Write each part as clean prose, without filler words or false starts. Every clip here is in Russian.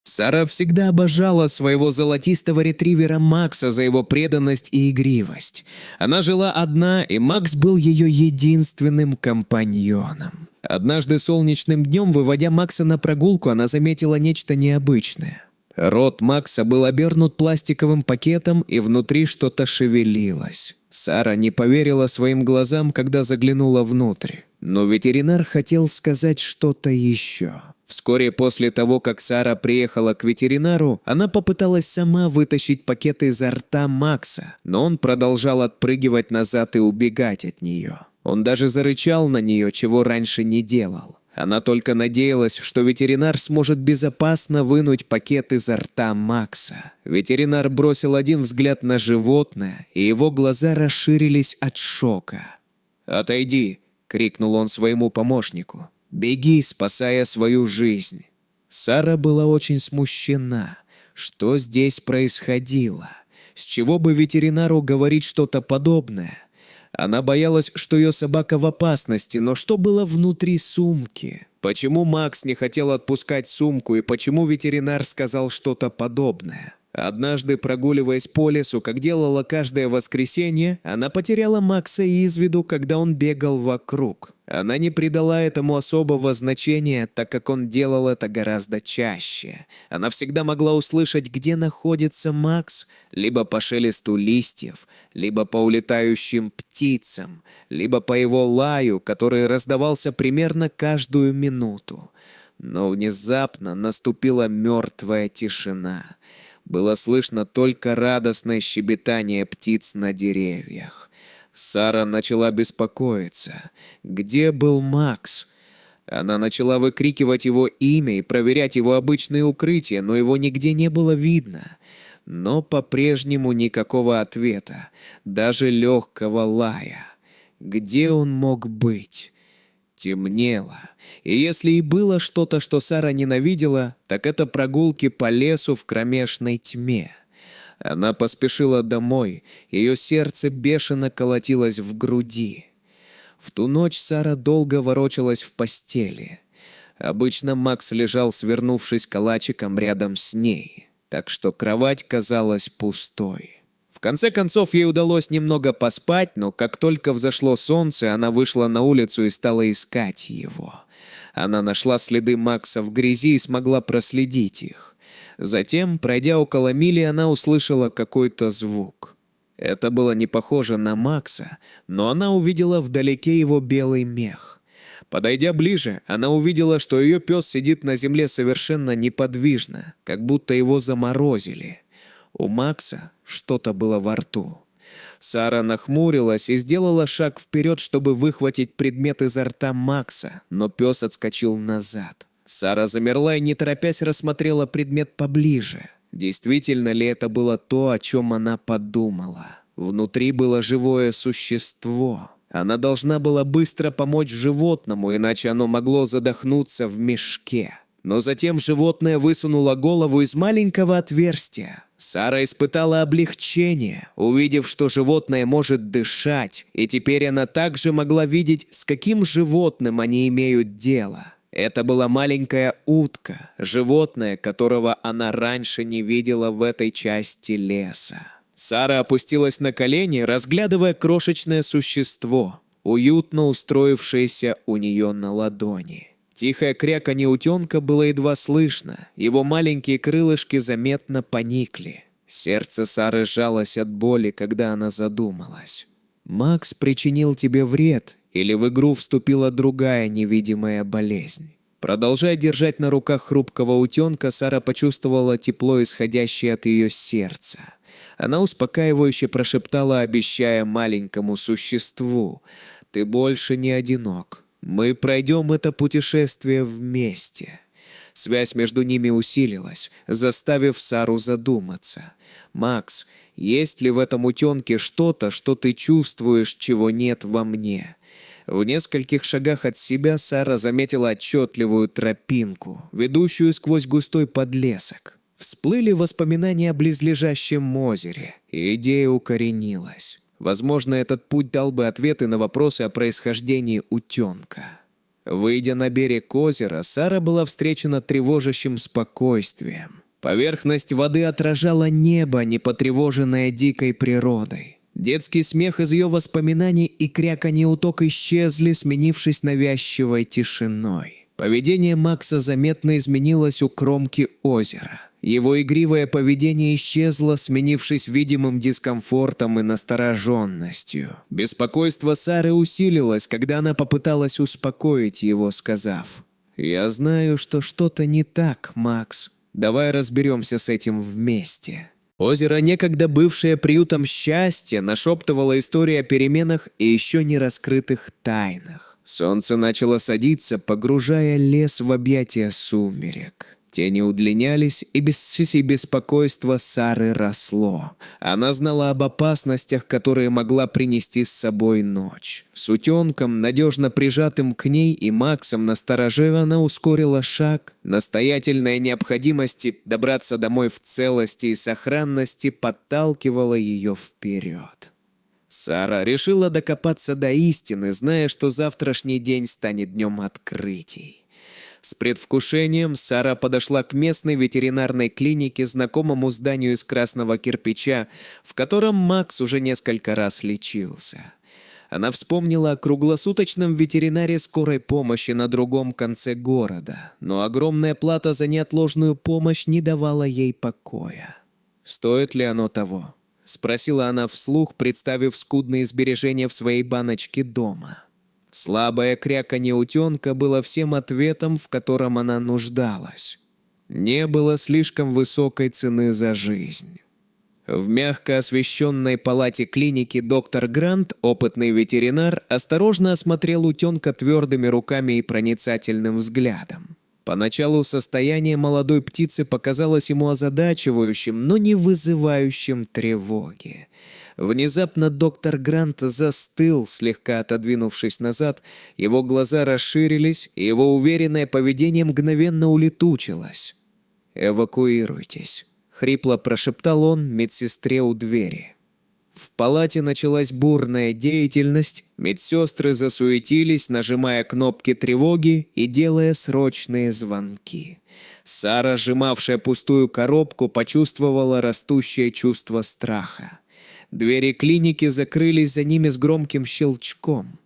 Сара всегда обожала своего золотистого ретривера Макса за его преданность и игривость. Она жила одна, и Макс был ее единственным компаньоном. Однажды солнечным днем, выводя Макса на прогулку, она заметила нечто необычное. Рот Макса был обернут пластиковым пакетом, и внутри что-то шевелилось. Сара не поверила своим глазам, когда заглянула внутрь. Но ветеринар хотел сказать что-то еще. Вскоре после того, как Сара приехала к ветеринару, она попыталась сама вытащить пакет изо рта Макса, но он продолжал отпрыгивать назад и убегать от нее. Он даже зарычал на нее, чего раньше не делал. Она только надеялась, что ветеринар сможет безопасно вынуть пакет изо рта Макса. Ветеринар бросил один взгляд на животное, и его глаза расширились от шока. «Отойди!» – крикнул он своему помощнику. «Беги, спасая свою жизнь!» Сара была очень смущена. Что здесь происходило? С чего бы ветеринару говорить что-то подобное? Она боялась, что ее собака в опасности, но что было внутри сумки? Почему Макс не хотел отпускать сумку, и почему ветеринар сказал что-то подобное? Однажды, прогуливаясь по лесу, как делала каждое воскресенье, она потеряла Макса из виду, когда он бегал вокруг. Она не придала этому особого значения, так как он делал это гораздо чаще. Она всегда могла услышать, где находится Макс, либо по шелесту листьев, либо по улетающим птицам, либо по его лаю, который раздавался примерно каждую минуту. Но внезапно наступила мертвая тишина. Было слышно только радостное щебетание птиц на деревьях. Сара начала беспокоиться. Где был Макс? Она начала выкрикивать его имя и проверять его обычные укрытия, но его нигде не было видно. Но по-прежнему никакого ответа, даже легкого лая. Где он мог быть? Темнело, и если и было что-то, что Сара ненавидела, так это прогулки по лесу в кромешной тьме. Она поспешила домой, ее сердце бешено колотилось в груди. В ту ночь Сара долго ворочалась в постели. Обычно Макс лежал, свернувшись калачиком рядом с ней, так что кровать казалась пустой. В конце концов, ей удалось немного поспать, но как только взошло солнце, она вышла на улицу и стала искать его. Она нашла следы Макса в грязи и смогла проследить их. Затем, пройдя около мили, она услышала какой-то звук. Это было не похоже на Макса, но она увидела вдалеке его белый мех. Подойдя ближе, она увидела, что ее пес сидит на земле совершенно неподвижно, как будто его заморозили. У Макса что-то было во рту. Сара нахмурилась и сделала шаг вперед, чтобы выхватить предмет изо рта Макса, но пес отскочил назад. Сара замерла и, не торопясь, рассмотрела предмет поближе. Действительно ли это было то, о чем она подумала? Внутри было живое существо. Она должна была быстро помочь животному, иначе оно могло задохнуться в мешке. Но затем животное высунуло голову из маленького отверстия. Сара испытала облегчение, увидев, что животное может дышать, и теперь она также могла видеть, с каким животным они имеют дело. Это была маленькая утка, животное, которого она раньше не видела в этой части леса. Сара опустилась на колени, разглядывая крошечное существо, уютно устроившееся у нее на ладони. Тихое кряканье утенка было едва слышно, его маленькие крылышки заметно поникли. Сердце Сары сжалось от боли, когда она задумалась. Макс причинил тебе вред, или в игру вступила другая невидимая болезнь? Продолжая держать на руках хрупкого утенка, Сара почувствовала тепло, исходящее от ее сердца. Она успокаивающе прошептала, обещая маленькому существу: «Ты больше не одинок. Мы пройдем это путешествие вместе». Связь между ними усилилась, заставив Сару задуматься. «Макс, есть ли в этом утенке что-то, что ты чувствуешь, чего нет во мне?» В нескольких шагах от себя Сара заметила отчетливую тропинку, ведущую сквозь густой подлесок. Всплыли воспоминания о близлежащем озере, и идея укоренилась. Возможно, этот путь дал бы ответы на вопросы о происхождении утенка. Выйдя на берег озера, Сара была встречена тревожащим спокойствием. Поверхность воды отражала небо, не потревоженное дикой природой. Детский смех из ее воспоминаний и кряканье уток исчезли, сменившись навязчивой тишиной. Поведение Макса заметно изменилось у кромки озера. Его игривое поведение исчезло, сменившись видимым дискомфортом и настороженностью. Беспокойство Сары усилилось, когда она попыталась успокоить его, сказав: «Я знаю, что что-то не так, Макс. Давай разберемся с этим вместе». Озеро, некогда бывшее приютом счастья, нашептывало истории о переменах и еще не раскрытых тайнах. Солнце начало садиться, погружая лес в объятия сумерек. Тени удлинялись, и беспокойство Сары росло. Она знала об опасностях, которые могла принести с собой ночь. С утенком, надежно прижатым к ней, и Максом настороже, она ускорила шаг. Настоятельная необходимость добраться домой в целости и сохранности подталкивала ее вперед. Сара решила докопаться до истины, зная, что завтрашний день станет днем открытий. С предвкушением Сара подошла к местной ветеринарной клинике, знакомому зданию из красного кирпича, в котором Макс уже несколько раз лечился. Она вспомнила о круглосуточном ветеринаре скорой помощи на другом конце города, но огромная плата за неотложную помощь не давала ей покоя. «Стоит ли оно того?» – спросила она вслух, представив скудные сбережения в своей баночке дома. Слабое кряканье утенка было всем ответом, в котором она нуждалась. Не было слишком высокой цены за жизнь. В мягко освещенной палате клиники доктор Грант, опытный ветеринар, осторожно осмотрел утенка твердыми руками и проницательным взглядом. Поначалу состояние молодой птицы показалось ему озадачивающим, но не вызывающим тревоги. Внезапно доктор Грант застыл, слегка отодвинувшись назад, его глаза расширились, и его уверенное поведение мгновенно улетучилось. «Эвакуируйтесь», — хрипло прошептал он медсестре у двери. В палате началась бурная деятельность, медсестры засуетились, нажимая кнопки тревоги и делая срочные звонки. Сара, сжимавшая пустую коробку, почувствовала растущее чувство страха. Двери клиники закрылись за ними с громким щелчком.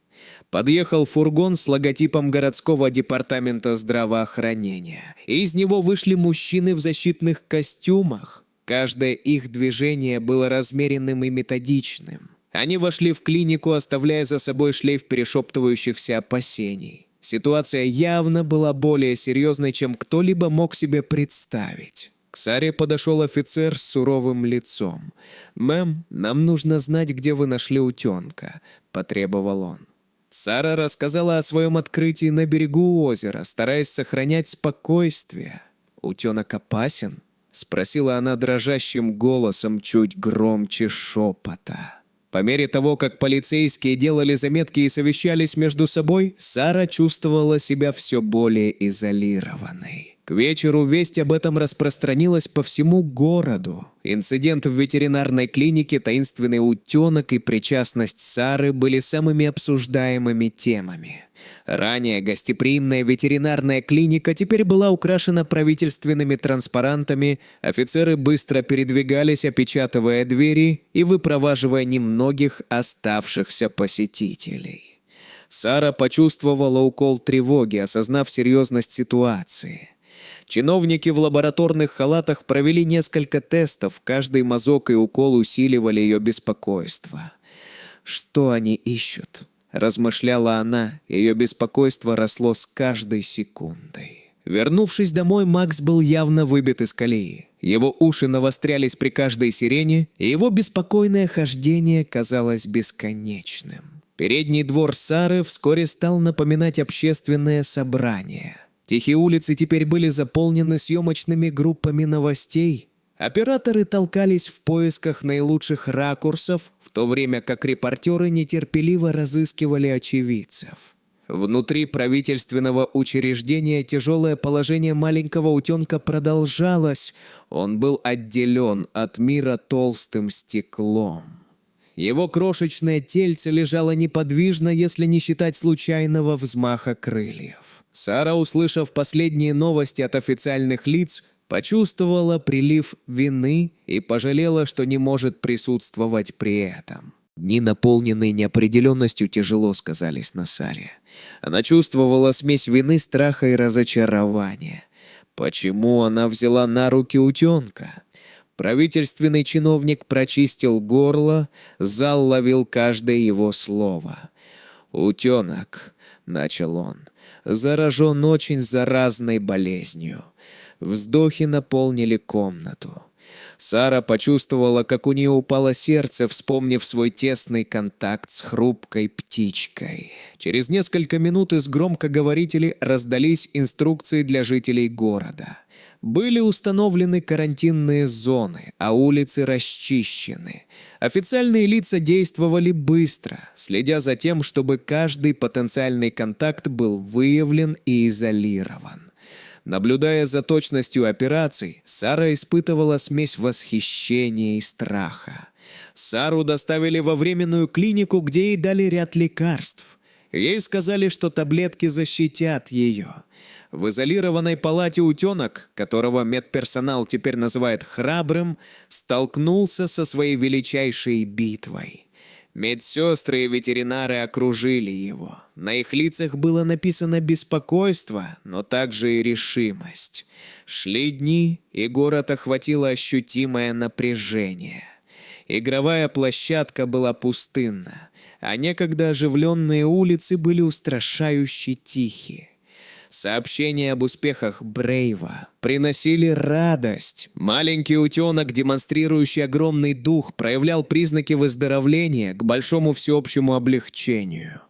Подъехал фургон с логотипом городского департамента здравоохранения. Из него вышли мужчины в защитных костюмах. Каждое их движение было размеренным и методичным. Они вошли в клинику, оставляя за собой шлейф перешептывающихся опасений. Ситуация явно была более серьезной, чем кто-либо мог себе представить. К Саре подошел офицер с суровым лицом. «Мэм, нам нужно знать, где вы нашли утенка», – потребовал он. Сара рассказала о своем открытии на берегу озера, стараясь сохранять спокойствие. «Утенок опасен?» – спросила она дрожащим голосом, чуть громче шепота. По мере того, как полицейские делали заметки и совещались между собой, Сара чувствовала себя все более изолированной. К вечеру весть об этом распространилась по всему городу. Инцидент в ветеринарной клинике, таинственный утенок и причастность Сары были самыми обсуждаемыми темами. Ранее гостеприимная ветеринарная клиника теперь была украшена правительственными транспарантами, офицеры быстро передвигались, опечатывая двери и выпроваживая немногих оставшихся посетителей. Сара почувствовала укол тревоги, осознав серьезность ситуации. Чиновники в лабораторных халатах провели несколько тестов, каждый мазок и укол усиливали ее беспокойство. «Что они ищут?» – размышляла она, ее беспокойство росло с каждой секундой. Вернувшись домой, Макс был явно выбит из колеи. Его уши навострялись при каждой сирене, и его беспокойное хождение казалось бесконечным. Передний двор Сары вскоре стал напоминать общественное собрание. Тихие улицы теперь были заполнены съемочными группами новостей. Операторы толкались в поисках наилучших ракурсов, в то время как репортеры нетерпеливо разыскивали очевидцев. Внутри правительственного учреждения тяжелое положение маленького утенка продолжалось. Он был отделен от мира толстым стеклом. Его крошечное тельце лежало неподвижно, если не считать случайного взмаха крыльев. Сара, услышав последние новости от официальных лиц, почувствовала прилив вины и пожалела, что не может присутствовать при этом. Дни, наполненные неопределенностью, тяжело сказались на Саре. Она чувствовала смесь вины, страха и разочарования. Почему она взяла на руки утенка? Правительственный чиновник прочистил горло, зал ловил каждое его слово. «Утенок», — начал он, — «заражен очень заразной болезнью». Вздохи наполнили комнату. Сара почувствовала, как у нее упало сердце, вспомнив свой тесный контакт с хрупкой птичкой. Через несколько минут из громкоговорителей раздались инструкции для жителей города. Были установлены карантинные зоны, а улицы расчищены. Официальные лица действовали быстро, следя за тем, чтобы каждый потенциальный контакт был выявлен и изолирован. Наблюдая за точностью операций, Сара испытывала смесь восхищения и страха. Сару доставили во временную клинику, где ей дали ряд лекарств. Ей сказали, что таблетки защитят ее. В изолированной палате утенок, которого медперсонал теперь называет храбрым, столкнулся со своей величайшей битвой. Медсестры и ветеринары окружили его. На их лицах было написано беспокойство, но также и решимость. Шли дни, и город охватило ощутимое напряжение. Игровая площадка была пустынна, а некогда оживленные улицы были устрашающе тихи. Сообщения об успехах Брейва приносили радость. Маленький утенок, демонстрирующий огромный дух, проявлял признаки выздоровления к большому всеобщему облегчению.